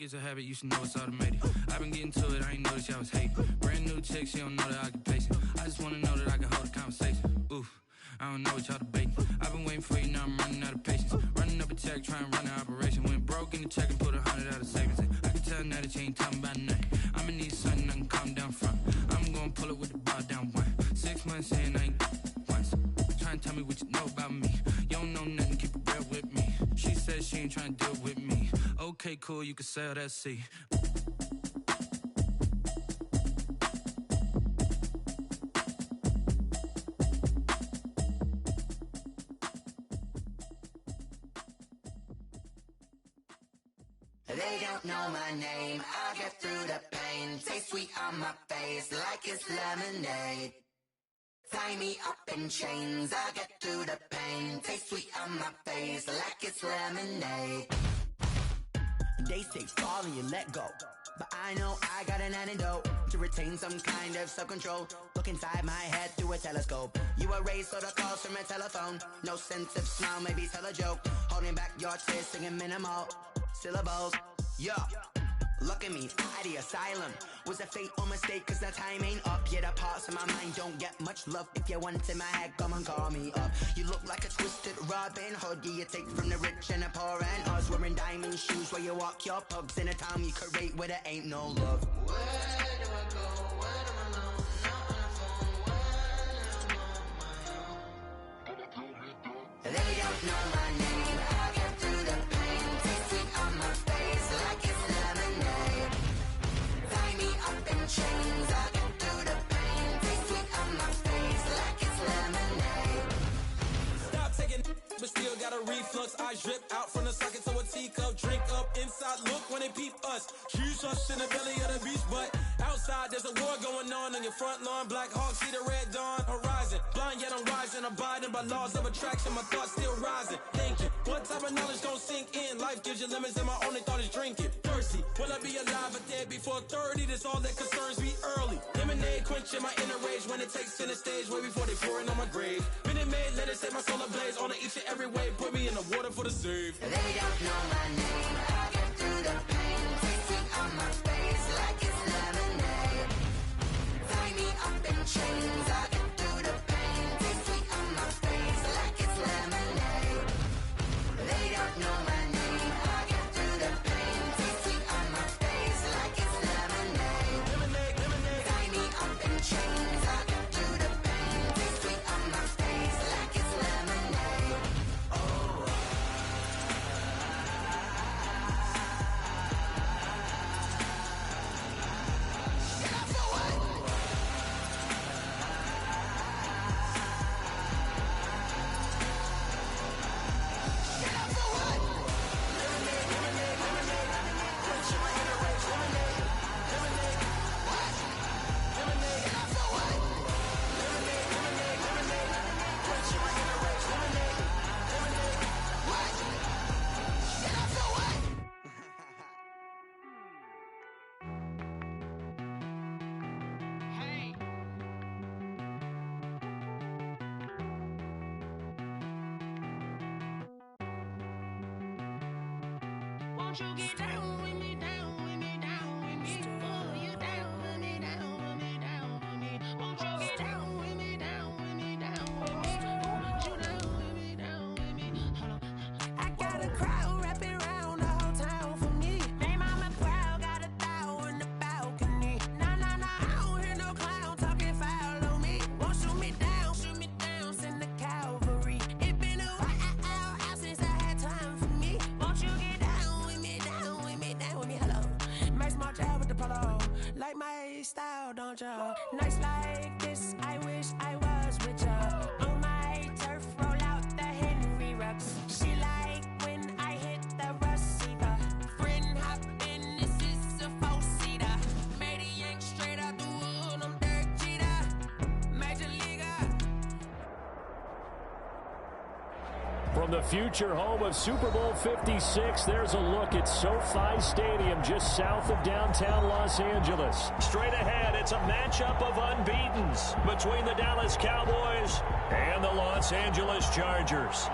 it's a habit, you should know it's automated. I've been getting to it, I ain't noticed y'all was hating. Brand new chick, she don't know the occupation. I just wanna know that I can hold a conversation. Oof, I don't know what y'all debating. I've been waiting for you, now I'm running out of patience. Running up a check, trying to run an operation. Went broke in the check and put 100 out of savings in. I can tell now that you ain't talking about nothing. I'ma need something I can calm down from. I'm gonna pull it with the bar down one. 6 months in, I ain't once. Trying to tell me what you know about me. You don't know nothing, keep it real with me. She said she ain't trying to deal with me. Okay, cool, you can sell that seat. They don't know my name, I get through the pain. Taste sweet on my face like it's lemonade. Tie me up in chains, I get through the pain. Taste sweet on my face like it's lemonade. They say fall and you let go, but I know I got an antidote to retain some kind of self-control. Look inside my head through a telescope. You erase all the calls from a telephone. No sense of smile, maybe tell a joke. Holding back your tears, singing minimal syllables. Yeah, look at me, out of the asylum. Was a fate or mistake, cause the time ain't up. Yeah, the parts of my mind don't get much love. If you want in my head, come and call me up. You look like a twisted Robin Hood. Yeah, you take from the rich and the poor and us. Wearing diamond shoes where you walk your pugs. In a town you create where there ain't no love. Where do I go? When I'm alone? Not on the phone. When I'm on my own. They don't know my name. I get through the pain. Taste sweet on my face like it's lemonade. Tie me up in chains. I get through the pain. Taste sweet on my face like it's lemonade. Stop taking but still got a reflux. Eyes drip out from the socket to a teacup. Drink up inside, look when they peep us. Choose us in the belly of the beast, but outside there's a war going on your front lawn. Black Hawk, see the red dawn horizon. Blind yet I'm rising, abiding by laws of attraction. My thoughts still rising, thinking what type of knowledge don't sink in. Life gives you lemons and my only thought is drinking. Thirsty, will I be alive or dead before 30? That's all that concerns me early. Lemonade quenching my inner rage when it takes center stage way before they pour it on my grave. Minute Maid, let it set my soul ablaze on each and every way. Put me in the water for the save. They don't know my name. I get through the pain. Taste sweet on my face like it's lemonade. Tie me up in chains. I get through the pain. Taste sweet on my face like it's lemonade. They don't know my name. I get through the pain. Taste sweet on my face like it's lemonade. Lemonade, lemonade. Tie me up in chains. I get through the pain. Taste sweet on my face like it's lemonade. Oh. Won't you get down with me, down with me, down with me? Oh, you down with me, down with me, down with me. Won't you get down with me, down with me, down with me? Won't you down with me, down with me? Hold on. I got a crowd wrapping around the whole town for me. Name on my crowd, got a thou in the balcony. Nah, nah, nah, I don't hear no clown talking foul on me. Won't shoot me down, send the cavalry. It been a while since I had time for me. Won't you get down with me, down with me, down with me? Hello. Max March out with the polo. Like my style, don't ya? Nights like this, I wish I was with ya. On my turf, roll out the Henry Rux. She like when I hit the receiver. Friend hop in, this is a four-seater. Made a yank straight out the wood, I'm Derek Jeter. Major leaguer. From the future home of Super Bowl 56, there's a look at SoFi Stadium just south of downtown Los Angeles. Straight ahead, it's a matchup of unbeatens between the Dallas Cowboys and the Los Angeles Chargers.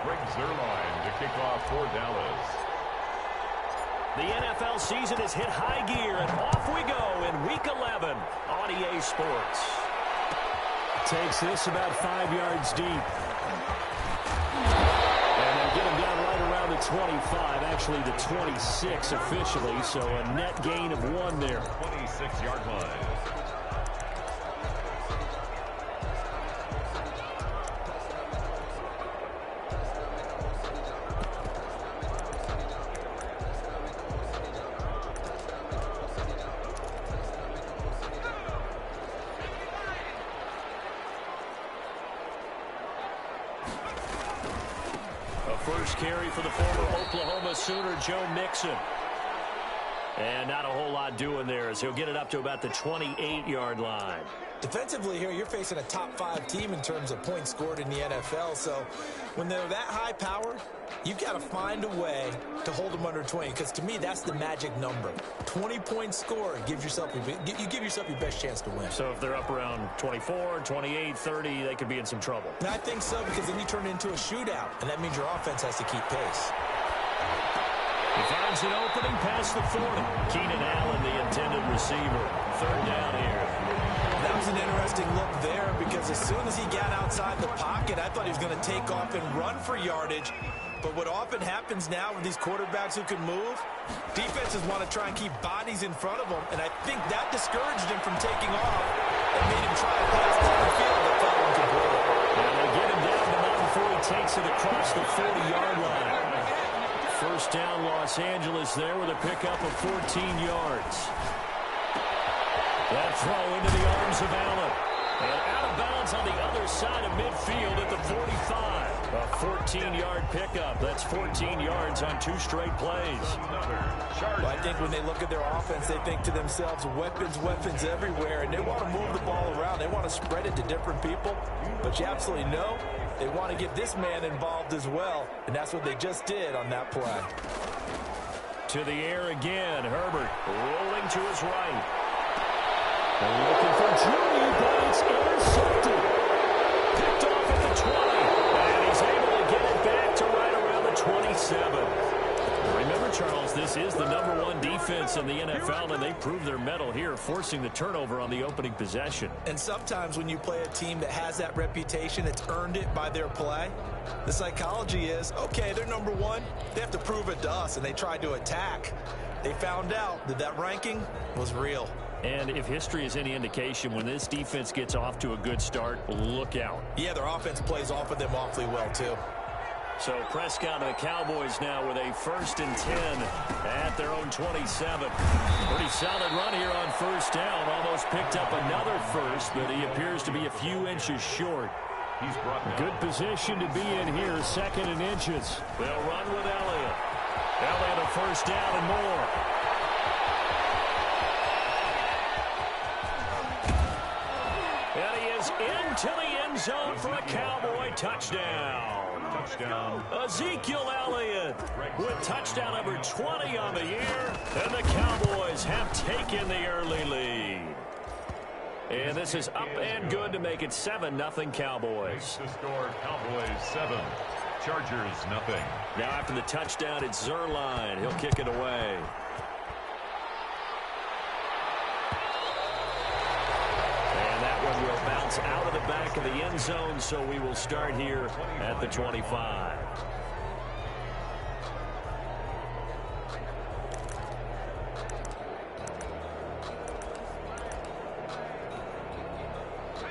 Greg Zerline to kick off for Dallas. The NFL season has hit high gear, and off we go in Week 11 on EA Sports. Takes this about 5 yards deep. And they get him down right around the 25, actually the 26 officially, so a net gain of 1 there. 26-yard line. First carry for the former Oklahoma Sooner, Joe Mixon. And not a whole lot doing there as he'll get it up to about the 28-yard line. Defensively here, you're facing a top-5 team in terms of points scored in the NFL. So when they're that high-powered, you've got to find a way to hold them under 20. Because to me, that's the magic number. 20 points scored, you give yourself your best chance to win. So if they're up around 24, 28, 30, they could be in some trouble. And I think so, because then you turn it into a shootout, and that means your offense has to keep pace. He finds an opening past the 40. Keenan Allen, the intended receiver. Third down here. That was an interesting look there, because as soon as he got outside the pocket, I thought he was going to take off and run for yardage. But what often happens now with these quarterbacks who can move, defenses want to try and keep bodies in front of them, and I think that discouraged him from taking off and made him try to pass down the field that fell incomplete. And they get him down to about before he takes it across the 40-yard line. First down, Los Angeles there with a pickup of 14 yards. That throw into the arms of Allen. And out of bounds on the other side of midfield at the 45. A 14-yard pickup. That's 14 yards on 2 straight plays. Well, I think when they look at their offense, they think to themselves, weapons everywhere, and they want to move the ball around. They want to spread it to different people. But you absolutely know they want to get this man involved as well, and that's what they just did on that play. To the air again. Herbert rolling to his right. They're looking for Judy, but it's intercepted. Picked off at the 20. And he's able to get it back to right around the 27. Remember, Charles, this is the #1 defense in the NFL, and they proved their mettle here, forcing the turnover on the opening possession. And sometimes when you play a team that has that reputation, it's earned it by their play. The psychology is, okay, they're #1. They have to prove it to us, and they tried to attack. They found out that that ranking was real. And if history is any indication, when this defense gets off to a good start, look out. Yeah, their offense plays off of them awfully well, too. So Prescott and the Cowboys now with a 1st and 10 at their own 27. Pretty solid run here on first down. Almost picked up another first, but he appears to be a few inches short. He's brought down. Good position to be in here, 2nd and inches. They'll run with Elliott. Elliott a first down and more. And he is into the end zone for a Cowboy touchdown. Touchdown. Ezekiel Elliott with touchdown number 20 on the year. And the Cowboys have taken the early lead. And this is up and good to make it 7-0 Cowboys. The score, Cowboys 7, Chargers 0. Now after the touchdown, it's Zerline. He'll kick it away. And that one will bounce out of the back of the end zone, so we will start here at the 25.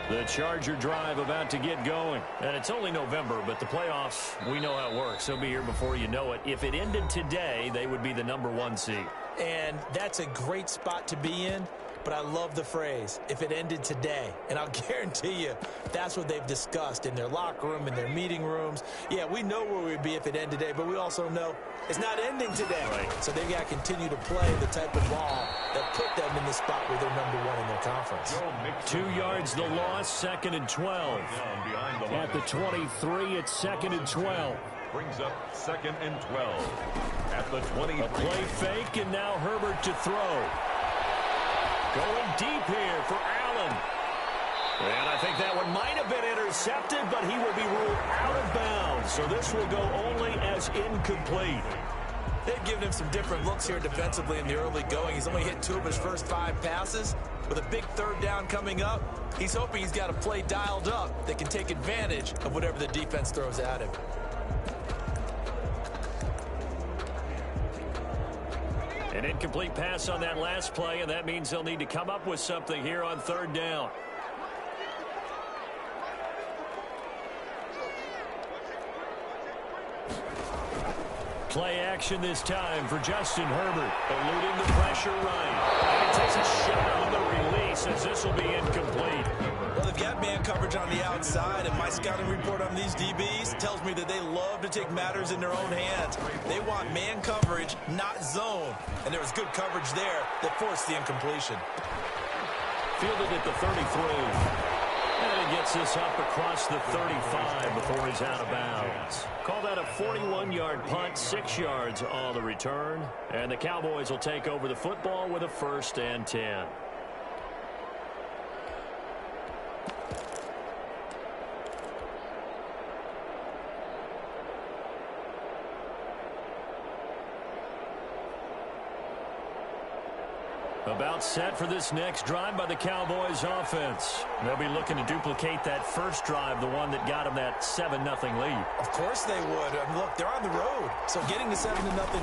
The Charger drive about to get going. And it's only November, but the playoffs, we know how it works. They'll be here before you know it. If it ended today, they would be the #1 seed. And that's a great spot to be in. But I love the phrase, if it ended today. And I'll guarantee you, that's what they've discussed in their locker room, in their meeting rooms. Yeah, we know where we'd be if it ended today, but we also know it's not ending today. Right. So they've got to continue to play the type of ball that put them in the spot where they're #1 in their conference. 2 yards the loss, 2nd and 12. At the 23, it's 2nd and 12. Brings up 2nd and 12. At the 23. A play fake, and now Herbert to throw. Going deep here for Allen. And I think that one might have been intercepted, but he will be ruled out of bounds. So this will go only as incomplete. They've given him some different looks here defensively in the early going. He's only hit 2 of his first 5 passes. With a big 3rd down coming up, he's hoping he's got a play dialed up that can take advantage of whatever the defense throws at him. An incomplete pass on that last play, and that means they'll need to come up with something here on 3rd down. Play action this time for Justin Herbert, eluding the pressure right. And he takes a shot on the release as this will be incomplete. Well, they've got man coverage on the outside, and my scouting report on these DBs tells me that they love to take matters in their own hands. They want man coverage, not zone. And there was good coverage there that forced the incompletion. Fielded at the 33. And he gets this up across the 35 before he's out of bounds. Call that a 41-yard punt, 6 yards on the return. And the Cowboys will take over the football with a 1st and 10. About set for this next drive by the Cowboys offense. They'll be looking to duplicate that first drive, the one that got them that 7-0 lead. Of course they would. I mean, look, they're on the road. So getting the 7-0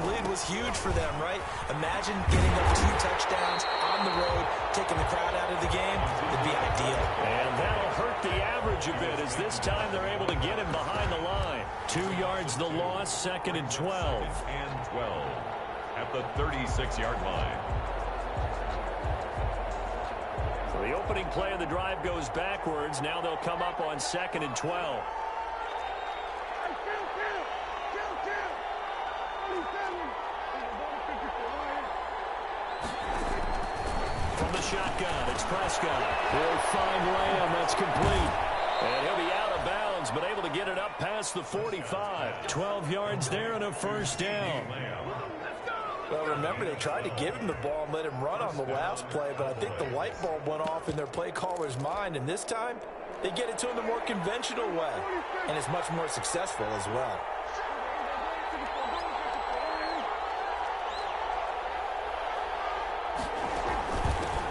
lead was huge for them, right? Imagine getting up 2 touchdowns on the road, taking the crowd out of the game. It'd be ideal. And that'll hurt the average a bit as this time they're able to get him behind the line. 2 yards the loss, 2nd and 12. 2nd and 12 at the 36-yard line. The opening play of the drive goes backwards. Now they'll come up on 2nd and 12. From the shotgun, it's Prescott. He'll find Lamb. That's complete. And he'll be out of bounds, but able to get it up past the 45. 12 yards there and a 1st down. Well, remember, they tried to give him the ball and let him run on the last play, but I think the light bulb went off in their play caller's mind, and this time they get it to him the more conventional way, and it's much more successful as well.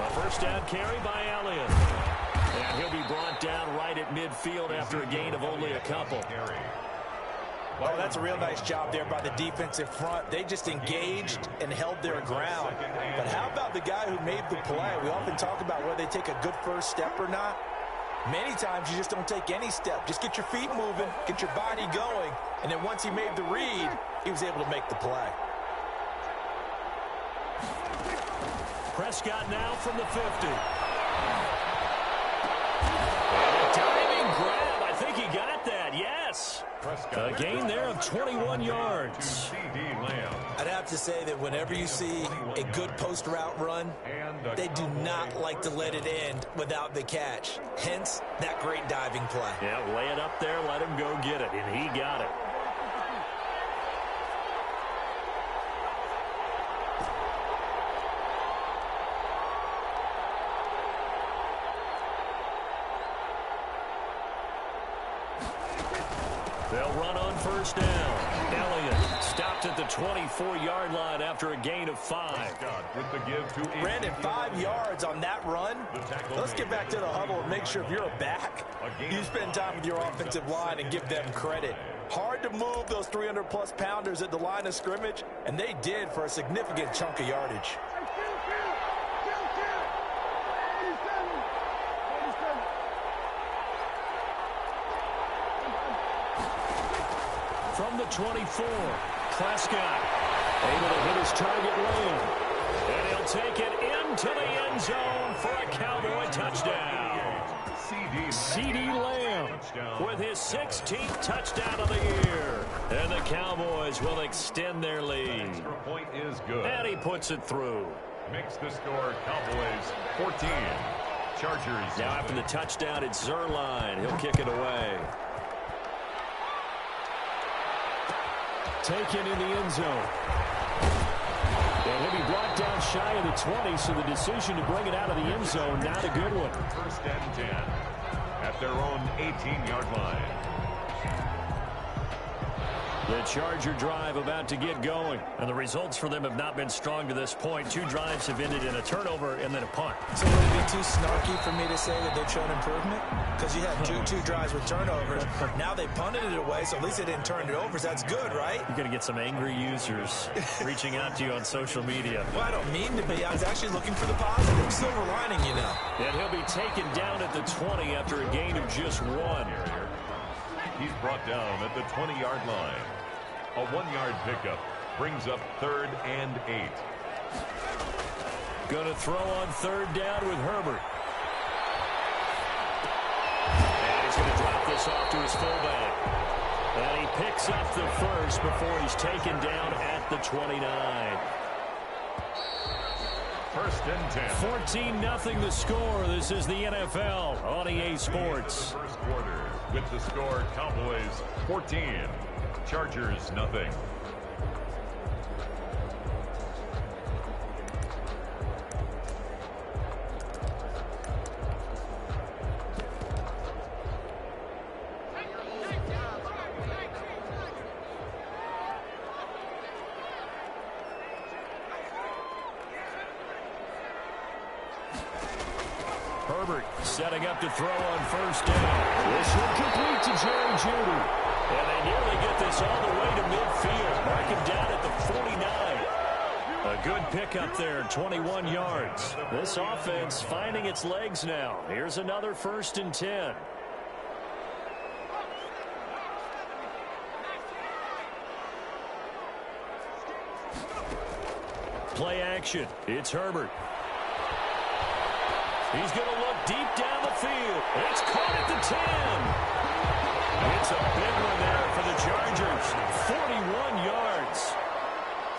A 1st down carry by Elliott. And he'll be brought down right at midfield after a gain of only a couple. Oh, that's a real nice job there by the defensive front. They just engaged and held their ground. But how about the guy who made the play? We often talk about whether they take a good first step or not. Many times you just don't take any step. Just get your feet moving, get your body going, and then once he made the read, he was able to make the play. Prescott now from the 50. And a diving grab. I think he got that, yes. A gain there of 21 yards. I'd have to say that whenever you see a good post route run, they do not like to let it end without the catch. Hence, that great diving play. Yeah, lay it up there, let him go get it, and he got it. They'll run on 1st down. Elliott stopped at the 24-yard line after a gain of 5. With the give to Brandon, 5 yards on that run. Let's get back to the huddle and make sure if you're a back, you spend time with your offensive line and give them credit. Hard to move those 300-plus pounders at the line of scrimmage, and they did for a significant chunk of yardage. From the 24, Prescott able to hit his target lane. And he'll take it into the end zone for a Cowboy touchdown. CeeDee Lamb with his 16th touchdown of the year. And the Cowboys will extend their lead. Extra point is good. And he puts it through. Makes the score Cowboys 14. Chargers. Now after the touchdown, it's Zerline. He'll kick it away. Taken in the end zone. And he'll be brought down shy of the 20, so the decision to bring it out of the end zone, not a good one. 1st and 10 at their own 18-yard line. The Charger drive about to get going. And the results for them have not been strong to this point. 2 drives have ended in a turnover and then a punt. So would it be too snarky for me to say that they've shown improvement? Because you had two drives with turnovers. Now they punted it away, so at least they didn't turn it over. So that's good, right? You're going to get some angry users reaching out to you on social media. Well, I don't mean to be. I was actually looking for the positive. Silver lining, you know. And he'll be taken down at the 20 after a gain of just 1. He's brought down at the 20-yard line. A 1-yard pickup brings up 3rd and 8. Going to throw on 3rd down with Herbert. And he's going to drop this off to his fullback. And he picks up the first before he's taken down at the 29. 1st and 10. 14-0 the score. This is the NFL on EA Sports. First quarter with the score Cowboys 14, Chargers nothing. Herbert setting up to throw on 1st down. This will complete to Jerry Jeudy. And they nearly get this all the way to midfield. Mark him down at the 49. A good pickup there, 21 yards. This offense finding its legs now. Here's another 1st and 10. Play action. It's Herbert. He's going to look deep down the field. It's caught at the 10. It's a big one there for the Chargers. 41 yards.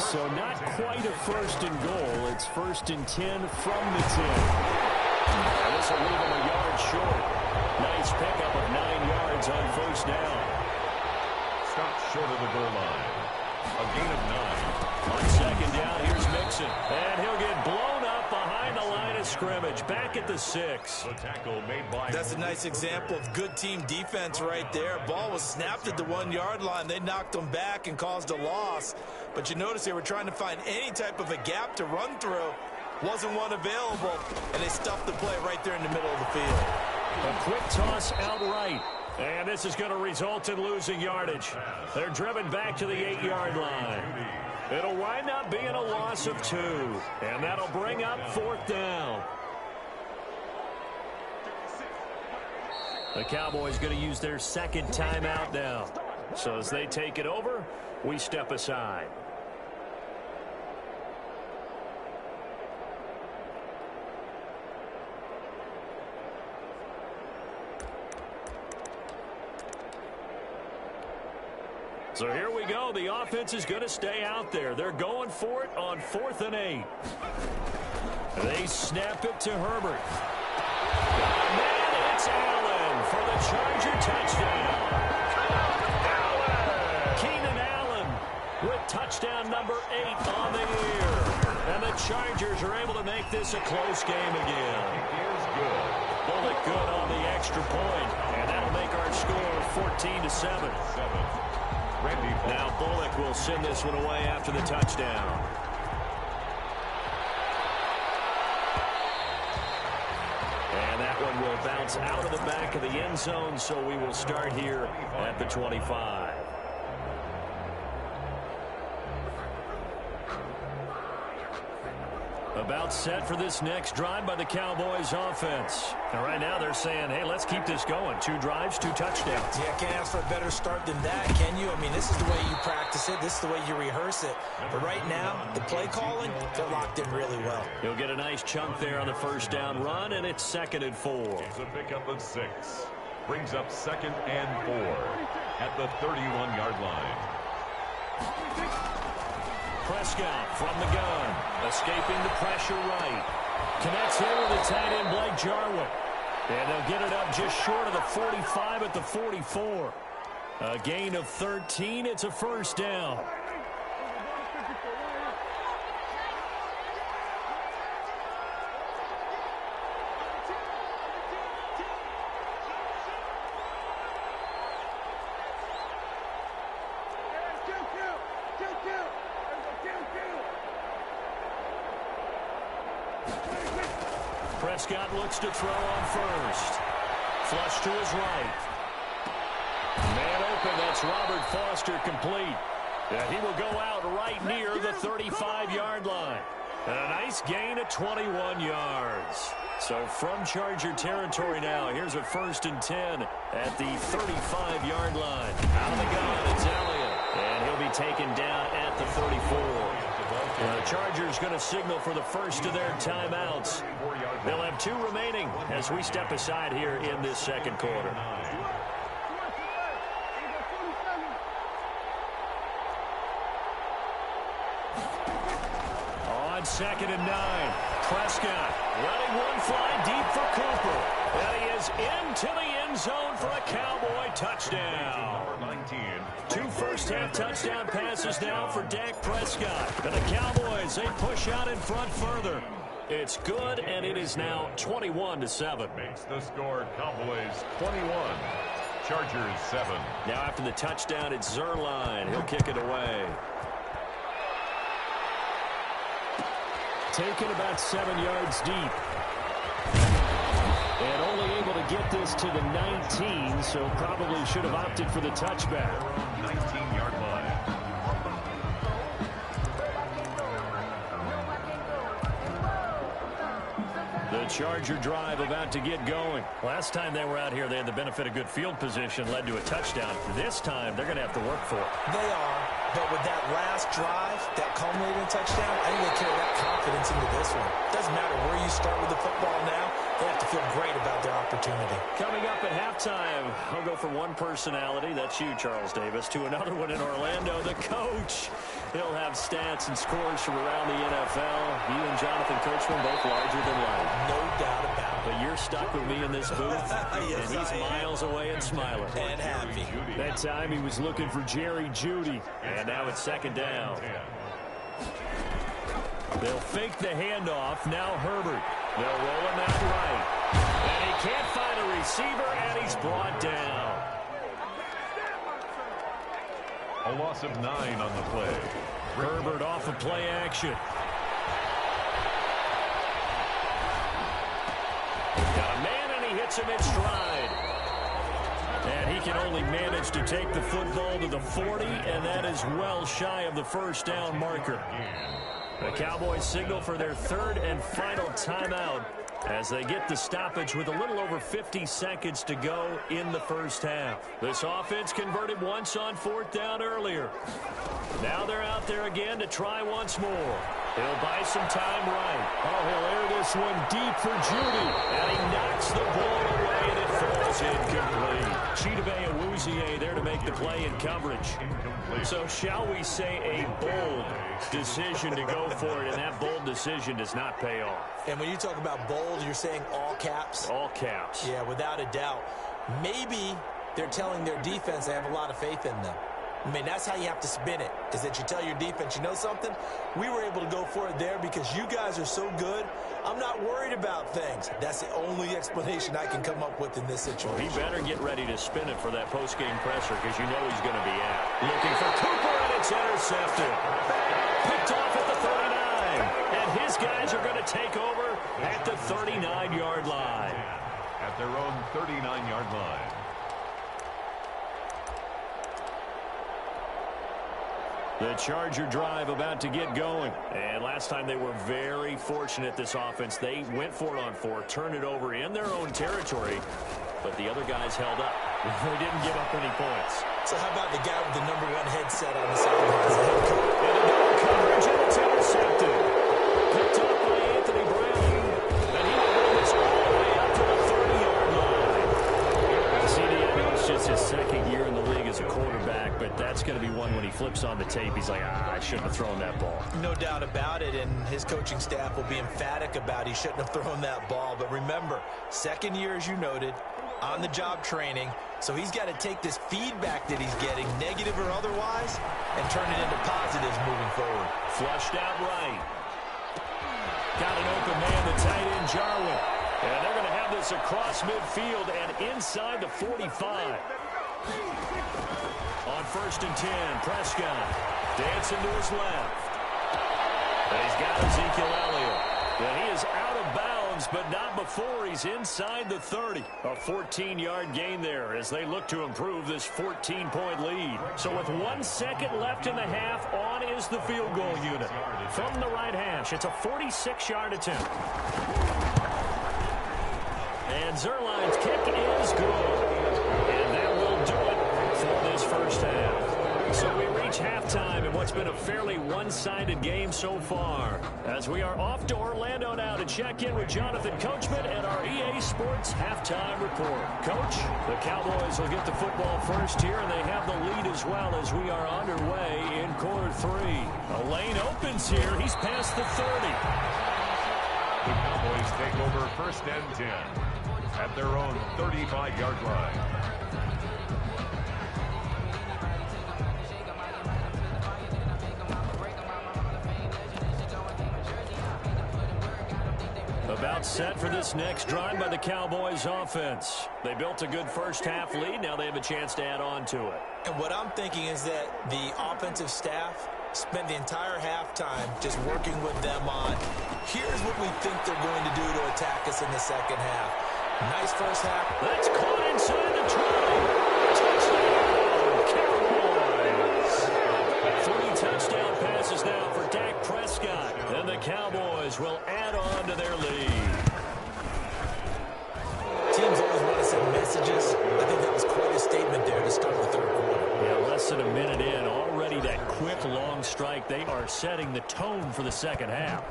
So not quite a 1st and goal. It's 1st and 10 from the 10. And this will leave him a yard short. Nice pickup of 9 yards on 1st down. Stopped short of the goal line. A gain of 9. On 2nd down, here's Mixon. And he'll get blown up behind the line of scrimmage. Back at the 6. The tackle made by... That's a nice example of good team defense right there. Ball was snapped at the 1-yard line. They knocked them back and caused a loss. But you notice they were trying to find any type of a gap to run through. Wasn't one available, and they stuffed the play right there in the middle of the field. A quick toss outright. And this is going to result in losing yardage. They're driven back to the 8-yard line. It'll wind up being a loss of 2. And that'll bring up 4th down. The Cowboys going to use their 2nd timeout now. So as they take it over, we step aside. So here we go. The offense is going to stay out there. They're going for it on 4th and 8. They snap it to Herbert. And it's Allen for the Charger touchdown. Keenan Allen with touchdown number 8 on the year. And the Chargers are able to make this a close game again. Here's good. Bullock good on the extra point. And that'll make our score 14-7. Now Bullock will send this one away after the touchdown. And that one will bounce out of the back of the end zone, so we will start here at the 25. About set for this next drive by the Cowboys offense. And right now they're saying, hey, let's keep this going. 2 drives, 2 touchdowns. Yeah, can't ask for a better start than that, can you? I mean, this is the way you practice it. This is the way you rehearse it. But right now, the play calling, they're locked in really well. He'll get a nice chunk there on the 1st down run, and it's 2nd and 4. It's a pickup of 6. Brings up 2nd and 4 at the 31-yard line. Prescott from the gun, escaping the pressure right. Connects here with the tight end Blake Jarwin. And they'll get it up just short of the 45 at the 44. A gain of 13. It's a 1st down. Prescott looks to throw on first. Flush to his right. Man open, that's Robert Foster complete. And he will go out right near the 35-yard line. And a nice gain of 21 yards. So from Charger territory now, here's a 1st and 10 at the 35-yard line. Out of the gun, it's Elliott. And he'll be taken down at the 34. The Chargers going to signal for the first of their timeouts. They'll have 2 remaining as we step aside here in this second quarter. On 2nd and 9, Prescott letting one fly deep for Cooper. And he is into the end zone for a Cowboy touchdown. 2 first-half touchdown passes now for Dak Prescott. And the Cowboys, they push out in front further. It's good, and it is now 21-7. Makes the score Cowboys 21, Chargers 7. Now after the touchdown, it's Zerline. He'll kick it away. Taken about 7 yards deep. And only able to get this to the 19, so probably should have opted for the touchback. 19-yard line. The Charger drive about to get going. Last time they were out here, they had the benefit of good field position, led to a touchdown. This time, they're going to have to work for it. They are, but with that last drive, that culminating touchdown, I think they carry that confidence into this one. Doesn't matter where you start with the football now, they have to feel great about their opportunity. Coming up at halftime, I'll go from one personality, that's you, Charles Davis, to another one in Orlando, the coach. He'll have stats and scores from around the NFL. You and Jonathan Coachman both larger than life. No doubt about it. But you're stuck with me in this booth, yes, and he's miles away and smiling. And happy. That time he was looking for Jerry Jeudy, and now it's 2nd down. They'll fake the handoff. Now Herbert. They'll roll him out right. And he can't find a receiver, and he's brought down. A loss of 9 on the play. Herbert off of play action. Got a man, and he hits him in stride. And he can only manage to take the football to the 40, and that is well shy of the first down marker. The Cowboys signal for their 3rd and final timeout as they get the stoppage with a little over 50 seconds to go in the first half. This offense converted once on 4th down earlier. Now they're out there again to try once more. He'll buy some time right. Oh, he'll air this one deep for Jeudy. And he knocks the ball away, and it falls incomplete. Chidobe Awuzie there to make the play in coverage. So shall we say a bold decision to go for it, and that bold decision does not pay off. And when you talk about bold, you're saying all caps? All caps. Yeah, without a doubt. Maybe they're telling their defense they have a lot of faith in them. I mean, that's how you have to spin it, is that you tell your defense, you know something? We were able to go for it there because you guys are so good. I'm not worried about things. That's the only explanation I can come up with in this situation. Well, he better get ready to spin it for that post-game presser because you know he's going to be out. Looking for Cooper, and it's intercepted. Picked off at the 39. And his guys are going to take over at the 39-yard line. At their own 39-yard line. The Charger drive about to get going. And last time they were very fortunate, this offense. They went for it on 4, turned it over in their own territory, but the other guys held up. They didn't give up any points. So how about the guy with the #1 headset on the sideline? And coverage, and it's intercepted. Picked up by Anthony Brown. And he will bring this all the way up to the 30-yard line. CD, I know it's just his 2nd year in the league as a quarterback, but that's going to be one when he flips on the tape. He's like, I shouldn't have thrown that ball. No doubt about it, and his coaching staff will be emphatic about he shouldn't have thrown that ball. But remember, 2nd year, as you noted, on-the-job training, so he's got to take this feedback that he's getting, negative or otherwise, and turn it into positives moving forward. Flushed out right. Got an open man, the tight end, Jarwin. And they're going to have this across midfield and inside the 45. On 1st and 10, Prescott dancing to his left. And he's got Ezekiel Elliott. And he is out of bounds bounds, but not before he's inside the 30. A 14-yard gain there as they look to improve this 14-point lead. So with 1 second left in the half, on is the field goal unit. From the right hash, it's a 46-yard attempt. And Zerline's kick is good. And that will do it for this first half. So we reach halftime in what's been a fairly one-sided game so far. As we are off to Orlando now to check in with Jonathan Coachman and our EA Sports halftime report. Coach, the Cowboys will get the football first here, and they have the lead as well as we are underway in quarter 3. A lane opens here. He's past the 30. The Cowboys take over first and 10 at their own 35-yard line. About set for this next drive by the Cowboys offense. They built a good first half lead. Now they have a chance to add on to it. And what I'm thinking is that the offensive staff spent the entire halftime just working with them on, here's what we think they're going to do to attack us in the second half. Nice first half. That's caught inside the 20. Touchdown, Cowboys. 3 touchdown passes now for Dak Prescott. And the Cowboys will add on to their lead. Teams always want to send messages. I think that was quite a statement there to start the third quarter. Yeah, less than a minute in. Already that quick, long strike. They are setting the tone for the second half.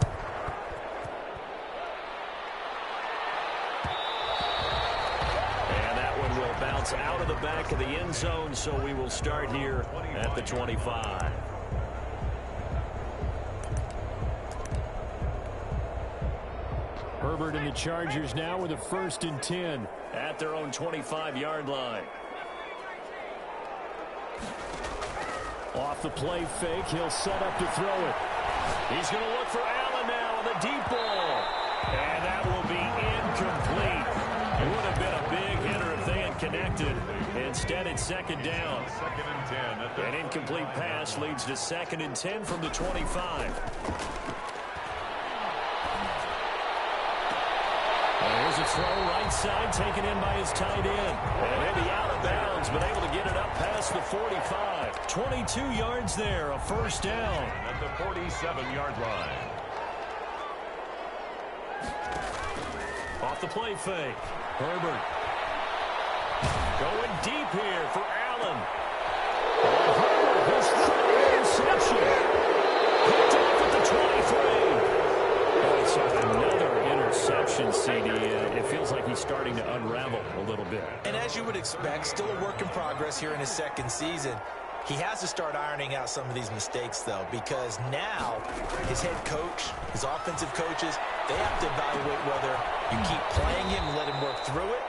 And that one will bounce out of the back of the end zone, so we will start here at the 25. Herbert and the Chargers now with a 1st and 10 at their own 25-yard line. Off the play fake, he'll set up to throw it. He's going to look for Allen now on the deep ball. And that will be incomplete. It would have been a big hitter if they had connected. Instead, it's 2nd down. 2nd and 10. An incomplete pass leads to 2nd and 10 from the 25. There's a throw right side taken in by his tight end. And maybe out of bounds, but able to get it up past the 45. 22 yards there, a 1st down. At the 47-yard line. Off the play fake. Herbert. Going deep here for Allen. And Herbert, his 3rd interception. Picked off at the 23. So another interception, CD. It feels like he's starting to unravel a little bit. And as you would expect, still a work in progress here in his 2nd season. He has to start ironing out some of these mistakes, though, because now his head coach, his offensive coaches, they have to evaluate whether you keep playing him and let him work through it,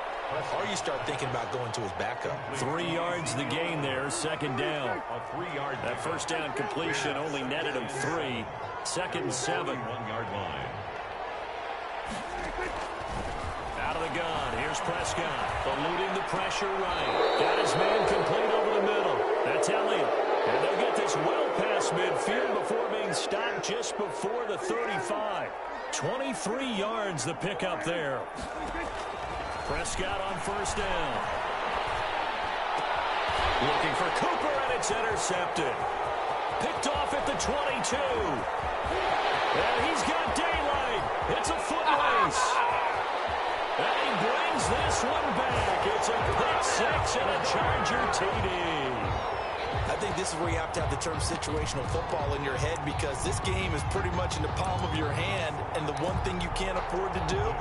or you start thinking about going to his backup. 3 yards the gain there, 2nd down. A 3-yard. That 1st down completion only netted him 3. 2nd and 7. 1-yard line. Out of the gun, here's Prescott, eluding the pressure right. Got his man complete over the middle. That's Elliott. And they'll get this well past midfield before being stopped just before the 35. 23 yards the pickup there. Prescott on 1st down. Looking for Cooper, and it's intercepted. Picked off at the 22. And he's got daylight. It's a foot race. And he brings this one back. It's a pick 6 and a Charger TD. I think this is where you have to have the term situational football in your head, because this game is pretty much in the palm of your hand, and the one thing you can't afford to do,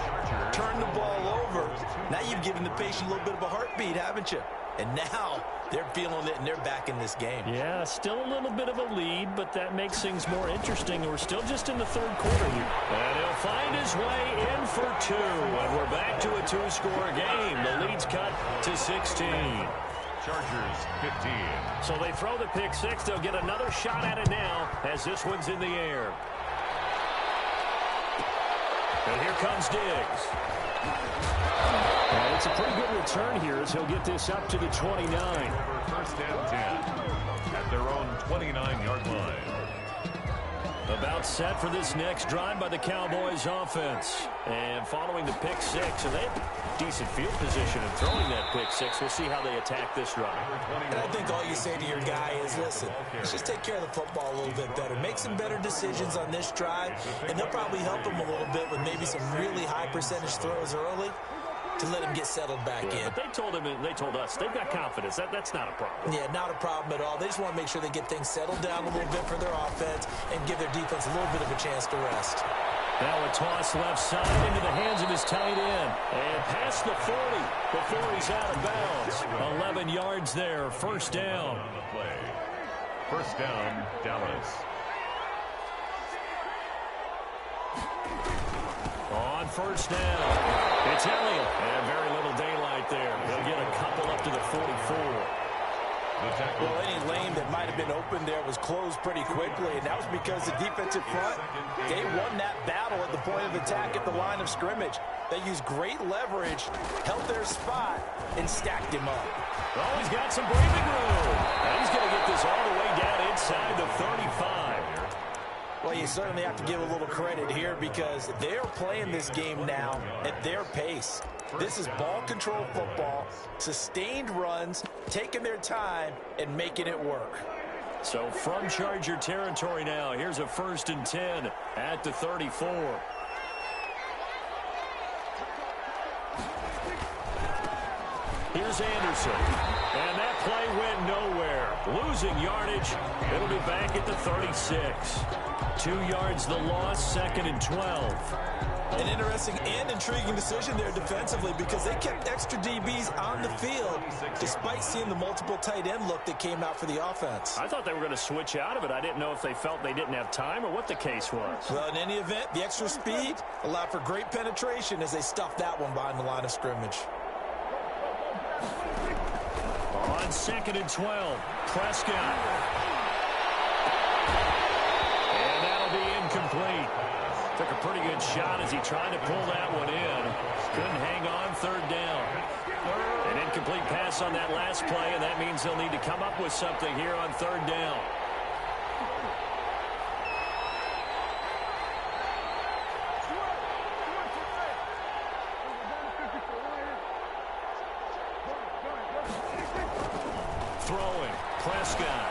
turn the ball over. Now you've given the patient a little bit of a heartbeat, haven't you? And now they're feeling it, and they're back in this game. Yeah, still a little bit of a lead, but that makes things more interesting. We're still just in the 3rd quarter here. And he'll find his way in for 2. And we're back to a 2-score game. The lead's cut to 16. Chargers 15. So they throw the pick 6. They'll get another shot at it now as this one's in the air. And here comes Diggs. And it's a pretty good return here as he'll get this up to the 29. Over 1st and 10 at their own 29-yard line. A About set for this next drive by the Cowboys offense. And following the pick six, and they have decent field position in throwing that pick six. We'll see how they attack this drive. And I think all you say to your guy is, listen, let's just take care of the football a little bit better. Make some better decisions on this drive, and they'll probably help him a little bit with maybe some really high percentage throws early to let him get settled back in. But they told him, and they told us, they've got confidence. That's not a problem. Yeah, not a problem at all. They just want to make sure they get things settled down a little bit for their offense and give their defense a little bit of a chance to rest. Now a toss left side into the hands of his tight end. And past the 40 before he's out of bounds. 11 yards there, first down. First down, Dallas. On first down, it's Elliott. And very little daylight there. He'll get a couple up to the 44. Well, any lane that might have been open there was closed pretty quickly, and that was because the defensive front, they won that battle at the point of attack at the line of scrimmage. They used great leverage, held their spot, and stacked him up. Oh, he's got some breathing room. And he's going to get this all the way down inside the 35. Well, you certainly have to give a little credit here because they're playing this game now at their pace. This is ball control football, sustained runs, taking their time, and making it work. So from Charger territory now, here's a 1st and 10 at the 34. Here's Anderson. And that play went nowhere. Losing yardage. It'll be back at the 36. 2 yards the loss, 2nd and 12. An interesting and intriguing decision there defensively because they kept extra DBs on the field despite seeing the multiple tight end look that came out for the offense. I thought they were going to switch out of it. I didn't know if they felt they didn't have time or what the case was. Well, in any event, the extra speed allowed for great penetration as they stuffed that one behind the line of scrimmage. On 2nd and 12, Prescott. And that'll be incomplete. Took a pretty good shot as he tried to pull that one in. Couldn't hang on, 3rd down. An incomplete pass on that last play, and that means they'll need to come up with something here on 3rd down. Throwing, Prescott.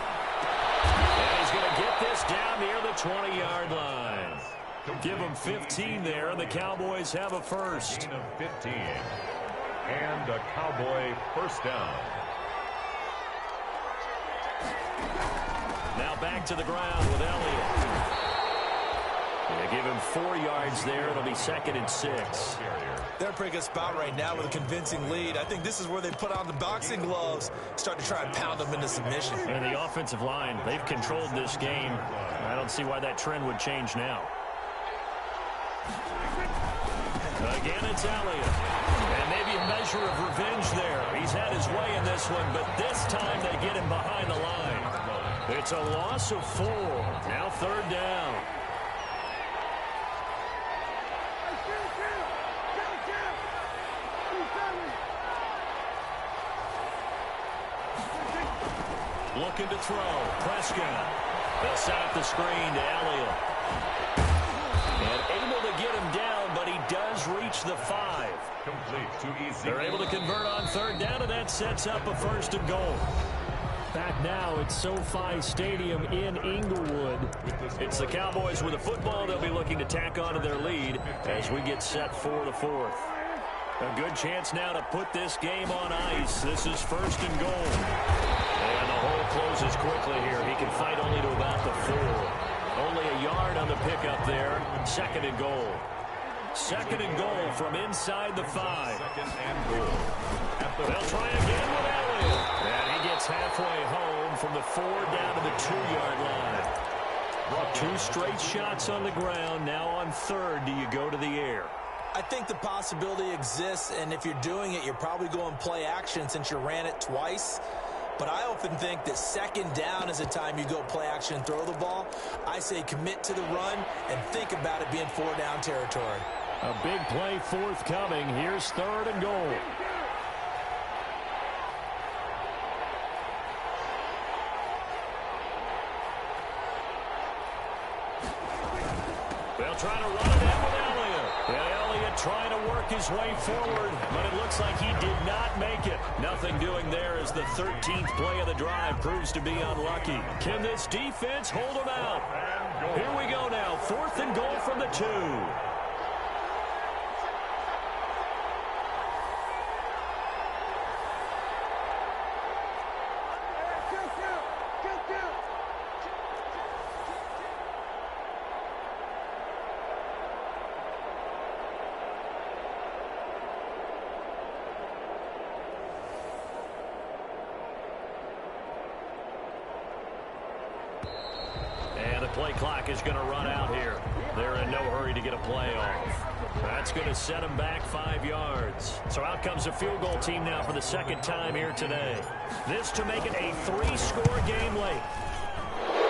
And he's going to get this down near the 20-yard line. Give them 15 there, and the Cowboys have a first. 15. And a Cowboy first down. Now back to the ground with Elliott. They give him 4 yards there. It'll be 2nd and 6. They're in a pretty good spot right now with a convincing lead. I think this is where they put on the boxing gloves, start to try and pound them into submission. And the offensive line, they've controlled this game. I don't see why that trend would change now. Again, it's Elliott. And maybe a measure of revenge there. He's had his way in this one, but this time they get him behind the line. It's a loss of 4. Now 3rd down. Looking to throw. Prescott. They'll set up the screen to Elliott. And able to get him down, but he does reach the 5. Complete to easy. They're able to convert on 3rd down, and that sets up a 1st and goal. Back now at SoFi Stadium in Inglewood. It's the Cowboys with the football. They'll be looking to tack onto their lead as we get set for the 4th. A good chance now to put this game on ice. This is 1st and goal. And the hole closes quickly here. He can fight only to about the 4. Only a yard on the pickup there. 2nd and goal. 2nd and goal from inside the 5. 2nd and goal. They'll try again with Elliott. And he gets halfway home from the 4 down to the 2-yard line. 2 straight shots on the ground. Now on 3rd, do you go to the air? I think the possibility exists, and if you're doing it, you're probably going play action since you ran it twice. But I often think that 2nd down is the time you go play action and throw the ball. I say commit to the run and think about it being 4 down territory. A big play forthcoming. Here's 3rd and goal. They'll try to run it in with Elliott. And Elliott trying to work his way forward, but it looks like he did not make it. Nothing doing there as the 13th play of the drive proves to be unlucky. Can this defense hold them out? Here we go now. 4th and goal from the 2. Play clock is going to run out here. They're in no hurry to get a play off. That's going to set them back 5 yards. So out comes a field goal team now for the second time here today. This to make it a 3-score game late.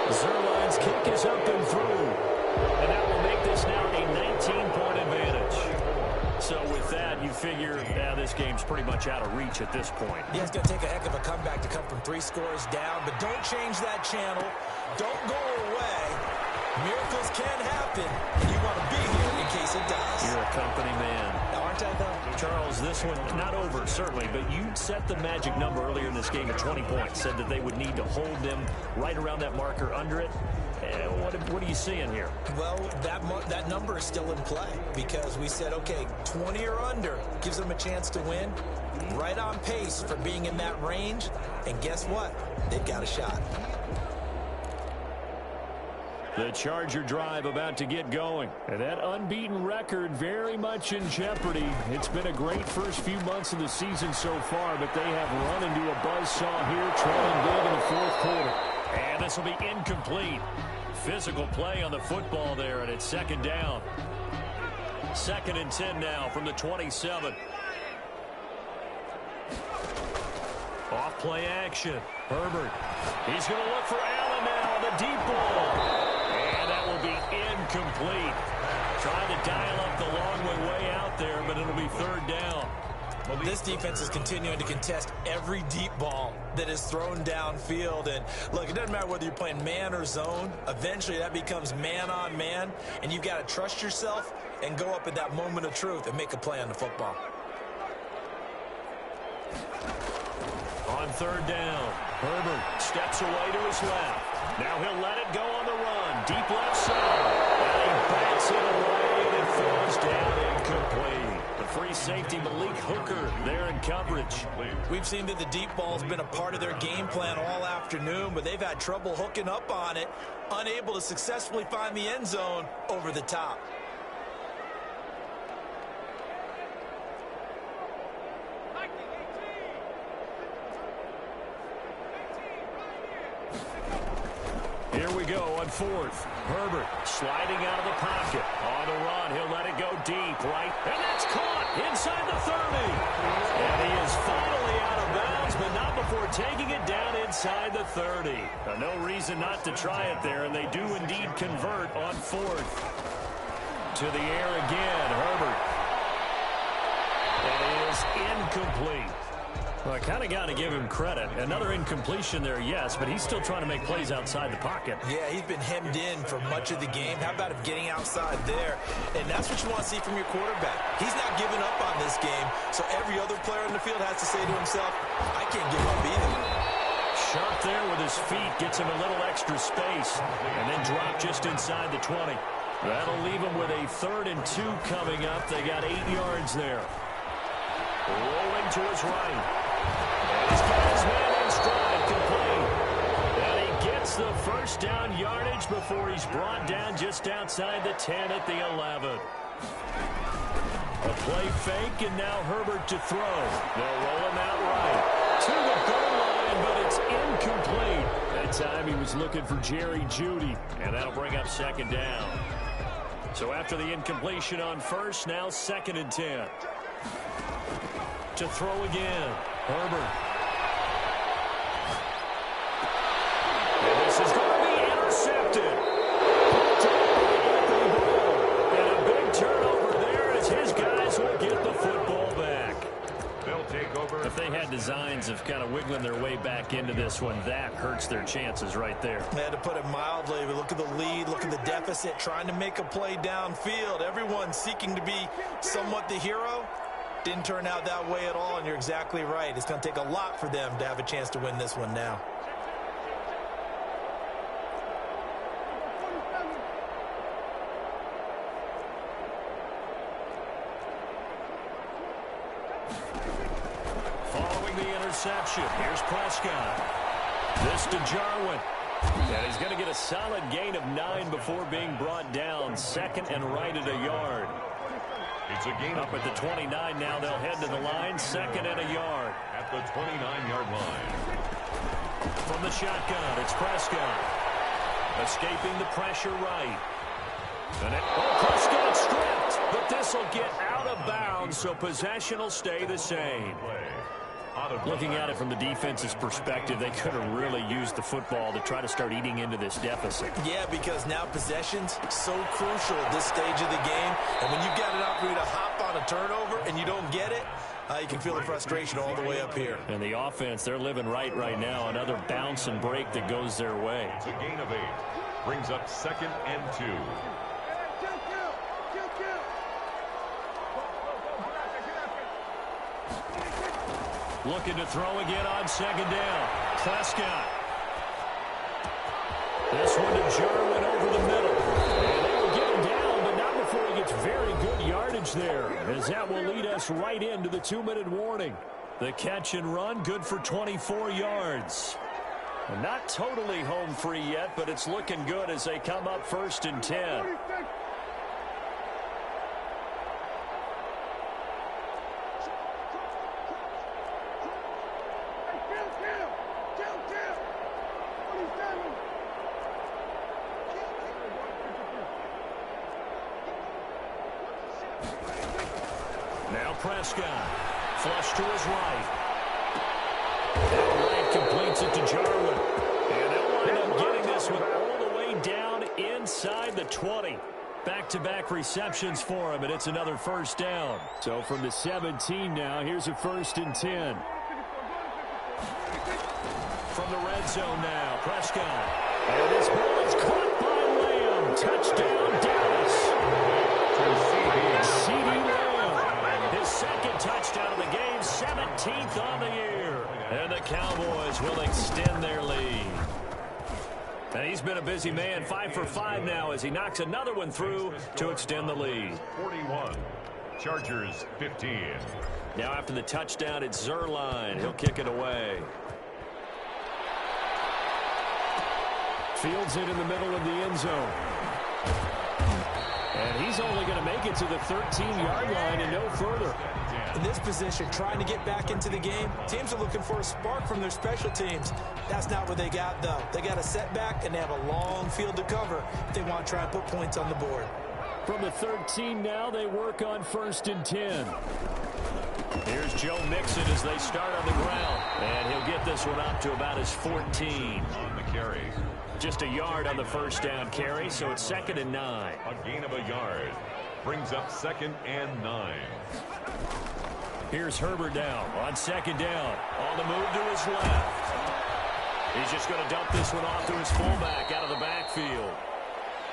Zerline's kick is up and through. And that will make this now a 19-point advantage. So with that, you figure this game's pretty much out of reach at this point. Yeah, it's going to take a heck of a comeback to come from 3 scores down, but don't change that channel. Don't go away. Miracles can happen, and you want to be here in case it does. You're a company man. Aren't I, though? Charles, this one, not over, certainly, but you set the magic number earlier in this game at 20 points, said that they would need to hold them right around that marker under it. What are you seeing here? Well, that number is still in play because we said, okay, 20 or under gives them a chance to win. Right on pace for being in that range, and guess what? They've got a shot. The Charger drive about to get going. And that unbeaten record very much in jeopardy. It's been a great first few months of the season so far, but they have run into a buzzsaw here, trailing big in the 4th quarter. And this will be incomplete. Physical play on the football there, and it's 2nd down. 2nd and 10 now from the 27. Off play action. Herbert. He's going to look for Allen now on the deep ball. And that will be incomplete. Trying to dial up the long way out there, but it'll be 3rd down. Well, this defense is continuing to contest every deep ball that is thrown downfield. And, look, it doesn't matter whether you're playing man or zone. Eventually, that becomes man on man. And you've got to trust yourself and go up at that moment of truth and make a play on the football. On 3rd down, Herbert steps away to his left. Now he'll let it go on the run. Deep left side. And he bats it away, and it falls down incomplete. The free safety, Malik Hooker, there in coverage. We've seen that the deep ball's been a part of their game plan all afternoon, but they've had trouble hooking up on it, unable to successfully find the end zone over the top. Here we go on 4th. Herbert sliding out of the pocket. On the run, he'll let it go deep, right? And that's caught inside the 30. And he is finally out of bounds, but not before taking it down inside the 30. No reason not to try it there, and they do indeed convert on 4th. To the air again, Herbert. It is incomplete. Well, I kind of got to give him credit. Another incompletion there, yes, but he's still trying to make plays outside the pocket. Yeah, he's been hemmed in for much of the game. How about him getting outside there? And that's what you want to see from your quarterback. He's not giving up on this game, so every other player in the field has to say to himself, I can't give up either. Sharp there with his feet, gets him a little extra space, and then drop just inside the 20. That'll leave him with a 3rd and 2 coming up. They got 8 yards there. Rolling to his right. And he's got his man in stride, complete. And he gets the first down yardage before he's brought down just outside the 10 at the 11. A play fake, and now Herbert to throw. They'll roll him out right. To the goal line, but it's incomplete. That time he was looking for Jerry Jeudy, and that'll bring up 2nd down. So after the incompletion on 1st, now 2nd and 10. To throw again, Herbert. And this is going to be intercepted. And a big turnover there as his guys will get the football back. They'll take over. If they had to designs of kind of wiggling their way back into this one. That hurts their chances right there. They had to put it mildly, but look at the lead, look at the deficit, trying to make a play downfield. Everyone seeking to be somewhat the hero. Didn't turn out that way at all, and you're exactly right. It's going to take a lot for them to have a chance to win this one now. Following the interception, here's Prescott. This to Jarwin. And he's going to get a solid gain of 9 before being brought down. Second and right at a yard. It's a gain up at the 29 now. They'll head to the line. Second and a yard. At the 29-yard line. From the shotgun, it's Prescott. Escaping the pressure right. And Prescott stripped. But this will get out of bounds, so possession will stay the same. Looking at it from the defense's perspective, they could have really used the football to try to start eating into this deficit. Yeah, because now possession's so crucial at this stage of the game. And when you've got an opportunity to hop on a turnover and you don't get it, you can feel the frustration all the way up here. And the offense, they're living right now. Another bounce and break that goes their way. It's a gain of 8. Brings up 2nd and 2. Looking to throw again on second down. Prescott. This one to Jarwin over the middle. And they will get him down, but not before he gets very good yardage there, as that will lead us right into the 2-minute warning. The catch and run, good for 24 yards. And not totally home free yet, but it's looking good as they come up 1st and 10. Prescott, flush to his right. And right completes it to Jarwin. And they'll wind up getting this one all the way down inside the 20. Back-to-back receptions for him, and it's another 1st down. So from the 17 now, here's a 1st and 10. From the red zone now, Prescott. And this ball is caught by Lamb. Touchdown, Dallas. CD Lamb. His 2nd touchdown of the game, 17th on the year. And the Cowboys will extend their lead. And he's been a busy man, 5 for 5 now as he knocks another one through to extend the lead. 41, Chargers 15. Now after the touchdown, it's Zerline. He'll kick it away. Fields it in the middle of the end zone. And he's only going to make it to the 13-yard line and no further. In this position, trying to get back into the game, teams are looking for a spark from their special teams. That's not what they got, though. They got a setback, and they have a long field to cover if they want to try and put points on the board. From the 13 now, they work on 1st and 10. Here's Joe Mixon as they start on the ground. And he'll get this one up to about his 14. On the carry. Just a yard on the 1st down carry, so it's 2nd and 9. A gain of a yard. Brings up 2nd and 9. Here's Herbert now on 2nd down. On the move to his left. He's just going to dump this one off to his fullback out of the backfield.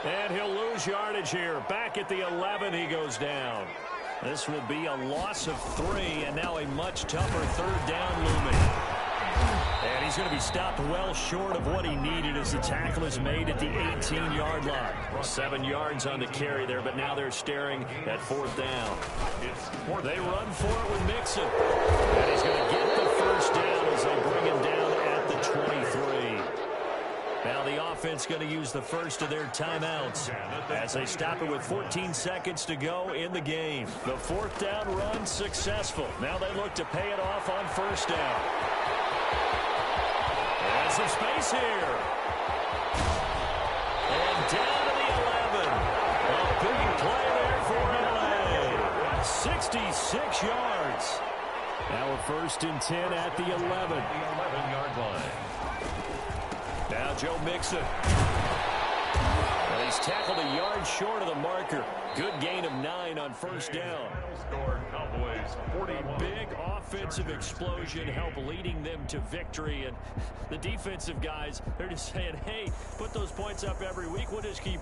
And he'll lose yardage here. Back at the 11, he goes down. This will be a loss of 3, and now a much tougher 3rd down looming. And he's going to be stopped well short of what he needed as the tackle is made at the 18-yard line. 7 yards on the carry there, but now they're staring at 4th down. They run for it with Mixon. And he's going to get the 1st down as they bring him down at the 23. Now the offense going to use the first of their timeouts as they stop it with 14 seconds to go in the game. The 4th down run successful. Now they look to pay it off on 1st down. And some space here. And down to the 11. A big play there for LA. 66 yards. Now a 1st and 10 at the 11. The 11-yard line. Now Joe Mixon. And he He's tackled a yard short of the marker. Good gain of 9 on first down. Score Cowboys 41. Big offensive explosion help leading them to victory. And the defensive guys, they're just saying, hey, put those points up every week. We'll just keep